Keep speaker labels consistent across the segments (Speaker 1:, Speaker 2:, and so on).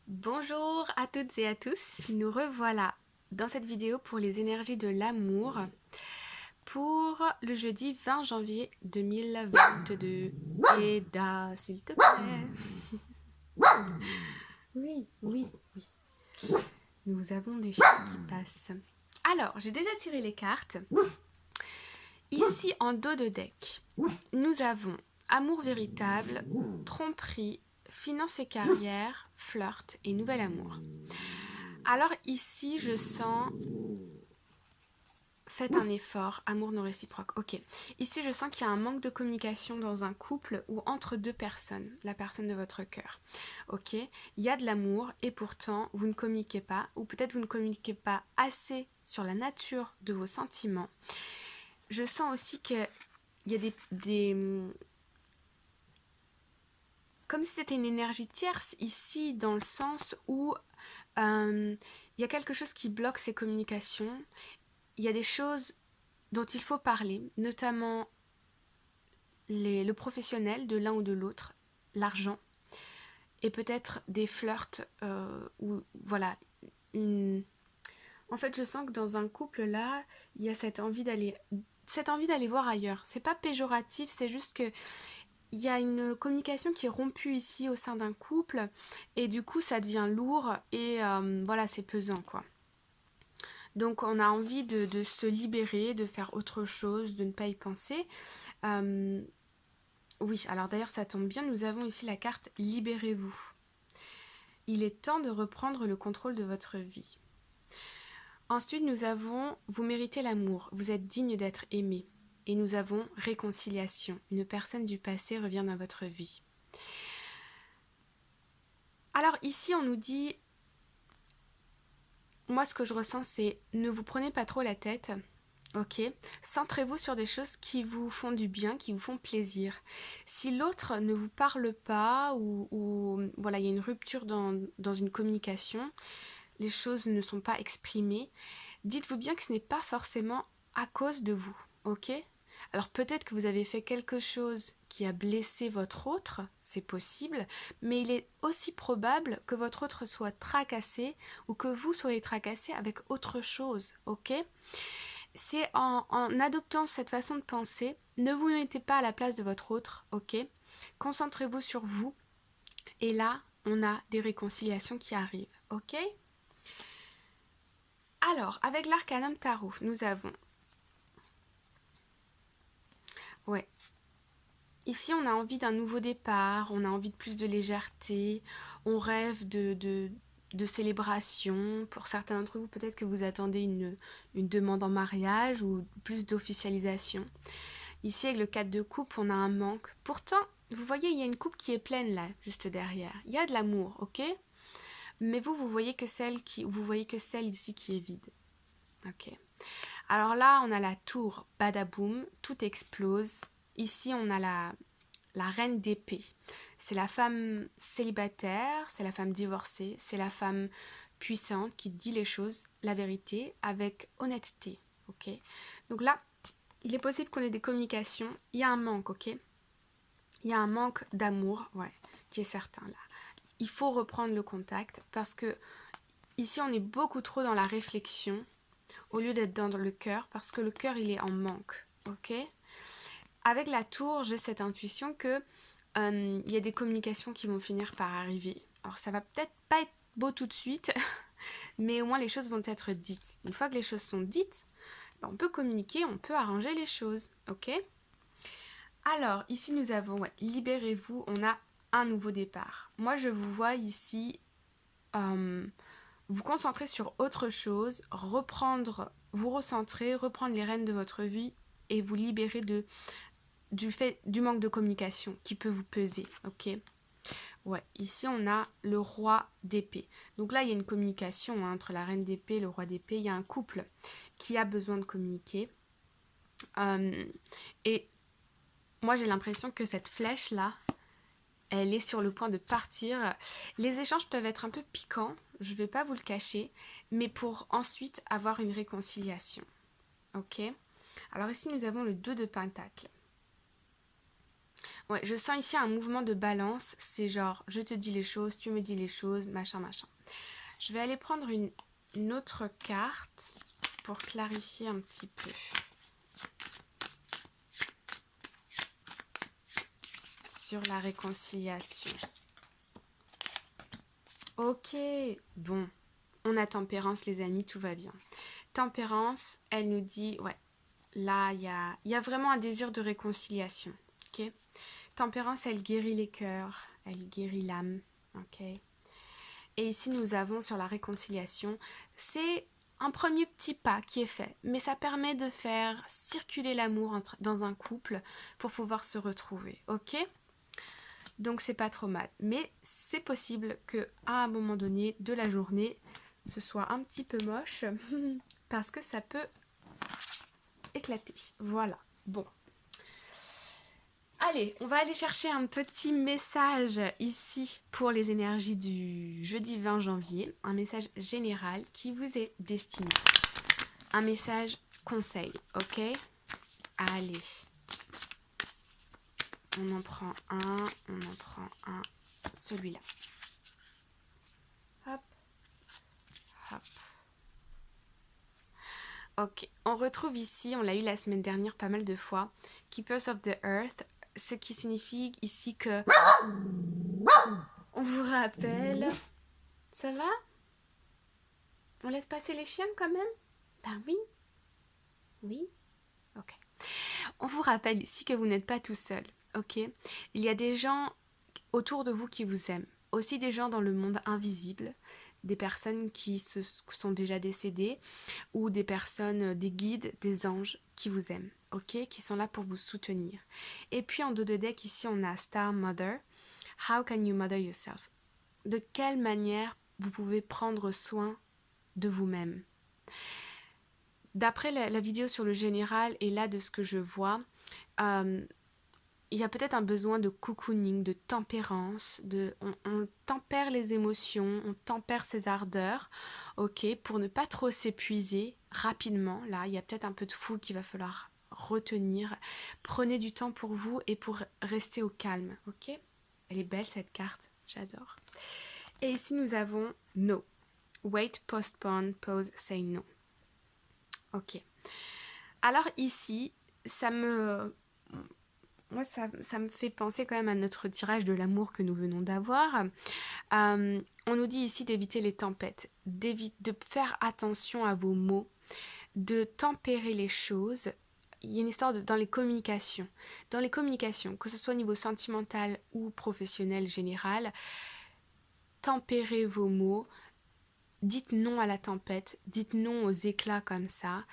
Speaker 1: Bonjour à toutes et à tous, nous revoilà dans cette vidéo pour les énergies de l'amour pour le jeudi 20 janvier 2022. Eda, s'il te plaît. Oui, oui, oui. Nous avons des chiens qui passent. Alors, j'ai déjà tiré les cartes. Ici, en dos de deck, nous avons amour véritable, tromperie, finance et carrière, flirt et nouvel amour. Alors ici, je sens faites un effort, amour non réciproque. Ok. Ici, je sens qu'il y a un manque de communication dans un couple ou entre deux personnes, la personne de votre cœur. Ok. Il y a de l'amour et pourtant, vous ne communiquez pas, ou peut-être vous ne communiquez pas assez sur la nature de vos sentiments. Je sens aussi qu'il y a comme si c'était une énergie tierce ici, dans le sens où il y a quelque chose qui bloque ces communications. Il y a des choses dont il faut parler, notamment le professionnel de l'un ou de l'autre, l'argent, et peut-être des flirts ou voilà. En fait, je sens que dans un couple là, il y a cette envie d'aller voir ailleurs. C'est pas péjoratif, c'est juste que il y a une communication qui est rompue ici au sein d'un couple et du coup ça devient lourd et voilà, c'est pesant quoi. Donc on a envie de se libérer, de faire autre chose, de ne pas y penser. Oui, alors d'ailleurs ça tombe bien, nous avons ici la carte Libérez-vous. Il est temps de reprendre le contrôle de votre vie. Ensuite nous avons Vous méritez l'amour, vous êtes digne d'être aimé. Et nous avons Réconciliation, une personne du passé revient dans votre vie. Alors ici on nous dit, moi ce que je ressens c'est ne vous prenez pas trop la tête. Ok, centrez-vous sur des choses qui vous font du bien, qui vous font plaisir. Si l'autre ne vous parle pas ou voilà, il y a une rupture dans une communication, les choses ne sont pas exprimées, dites-vous bien que ce n'est pas forcément à cause de vous, ok? Alors peut-être que vous avez fait quelque chose qui a blessé votre autre, c'est possible, mais il est aussi probable que votre autre soit tracassé ou que vous soyez tracassé avec autre chose, ok? C'est en adoptant cette façon de penser, ne vous mettez pas à la place de votre autre, ok? Concentrez-vous sur vous, et là, on a des réconciliations qui arrivent, ok? Alors, avec l'Arcanum Tarot, nous avons... Ouais. Ici, on a envie d'un nouveau départ, on a envie de plus de légèreté, on rêve de célébration. Pour certains d'entre vous, peut-être que vous attendez une demande en mariage ou plus d'officialisation. Ici, avec le 4 de coupe, on a un manque. Pourtant, vous voyez, il y a une coupe qui est pleine là, juste derrière. Il y a de l'amour, ok? Mais vous voyez que vous voyez que celle ici qui est vide. Ok. Alors là, on a la tour, badaboum, tout explose. Ici, on a la reine d'épée. C'est la femme célibataire, c'est la femme divorcée, c'est la femme puissante qui dit les choses, la vérité, avec honnêteté. Ok. Donc là, il est possible qu'on ait des communications. Il y a un manque, ok? Il y a un manque d'amour, ouais, qui est certain là. Il faut reprendre le contact parce que ici on est beaucoup trop dans la réflexion au lieu d'être dans le cœur parce que le cœur il est en manque, ok? Avec la tour, j'ai cette intuition que il y a des communications qui vont finir par arriver. Alors ça va peut-être pas être beau tout de suite, mais au moins les choses vont être dites. Une fois que les choses sont dites, ben, on peut communiquer, on peut arranger les choses, ok? Alors, ici nous avons, ouais, libérez-vous, on a un nouveau départ. Moi, je vous vois ici vous concentrer sur autre chose, vous recentrer, reprendre les rênes de votre vie et vous libérer du manque de communication qui peut vous peser, ok? Ouais, ici on a le roi d'épée. Donc là, il y a une communication hein, entre la reine d'épée et le roi d'épée. Il y a un couple qui a besoin de communiquer. Et moi, j'ai l'impression que cette flèche-là, elle est sur le point de partir. Les échanges peuvent être un peu piquants, je ne vais pas vous le cacher, mais pour ensuite avoir une réconciliation. Ok? Alors ici, nous avons le 2 de Pentacle. Ouais, je sens ici un mouvement de balance. C'est genre, je te dis les choses, tu me dis les choses, machin, machin. Je vais aller prendre une autre carte pour clarifier un petit peu. Sur la réconciliation. Ok, bon. On a Tempérance, les amis, tout va bien. Tempérance, elle nous dit, ouais, là, il y a vraiment un désir de réconciliation. Ok. Tempérance, elle guérit les cœurs, elle guérit l'âme. Ok. Et ici, nous avons sur la réconciliation, c'est un premier petit pas qui est fait, mais ça permet de faire circuler l'amour dans un couple pour pouvoir se retrouver. Ok. Donc c'est pas trop mal. Mais c'est possible que à un moment donné de la journée, ce soit un petit peu moche parce que ça peut éclater. Voilà. Bon. Allez, on va aller chercher un petit message ici pour les énergies du jeudi 20 janvier. Un message général qui vous est destiné. Un message conseil, ok? Allez. On en prend un, celui-là. Hop, hop. Ok, on retrouve ici, on l'a eu la semaine dernière pas mal de fois, Keepers of the Earth, ce qui signifie ici que on vous rappelle... Ça va? On laisse passer les chiens quand même? Ben oui. Oui? Ok. On vous rappelle ici que vous n'êtes pas tout seul, ok? Il y a des gens autour de vous qui vous aiment, aussi des gens dans le monde invisible, des personnes qui sont déjà décédées ou des personnes, des guides, des anges qui vous aiment, ok? Qui sont là pour vous soutenir. Et puis en dos de deck, ici, on a Star Mother. How can you mother yourself? De quelle manière vous pouvez prendre soin de vous-même? D'après la vidéo sur le général et là de ce que je vois, il y a peut-être un besoin de cocooning, de tempérance, on tempère les émotions, on tempère ses ardeurs, ok, pour ne pas trop s'épuiser rapidement. Là, il y a peut-être un peu de fou qu'il va falloir retenir. Prenez du temps pour vous et pour rester au calme, ok? Elle est belle cette carte, j'adore. Et ici nous avons No. Wait, postpone, pause, say no. Ok. Alors ici, moi, ça me fait penser quand même à notre tirage de l'amour que nous venons d'avoir. On nous dit ici d'éviter les tempêtes, de faire attention à vos mots, de tempérer les choses. Il y a une histoire dans les communications. Dans les communications, que ce soit au niveau sentimental ou professionnel général, tempérez vos mots. Dites non à la tempête, dites non aux éclats comme ça.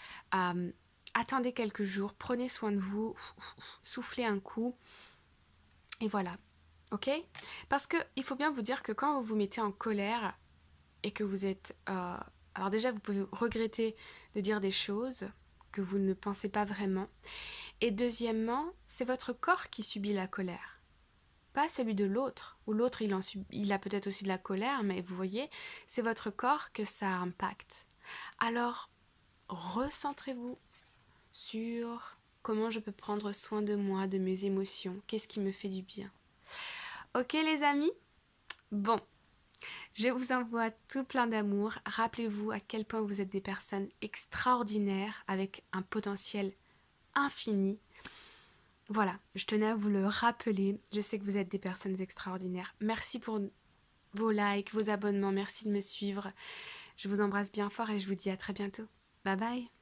Speaker 1: Attendez quelques jours, prenez soin de vous, soufflez un coup, et voilà. Ok? Parce que il faut bien vous dire que quand vous vous mettez en colère et que vous êtes... alors déjà, vous pouvez regretter de dire des choses que vous ne pensez pas vraiment. Et deuxièmement, c'est votre corps qui subit la colère. Pas celui de l'autre, ou l'autre il a peut-être aussi de la colère, mais vous voyez, c'est votre corps que ça impacte. Alors, recentrez-vous sur comment je peux prendre soin de moi, de mes émotions, qu'est-ce qui me fait du bien. Ok les amis? Bon, je vous envoie tout plein d'amour. Rappelez-vous à quel point vous êtes des personnes extraordinaires avec un potentiel infini. Voilà, je tenais à vous le rappeler. Je sais que vous êtes des personnes extraordinaires. Merci pour vos likes, vos abonnements. Merci de me suivre. Je vous embrasse bien fort et je vous dis à très bientôt. Bye bye.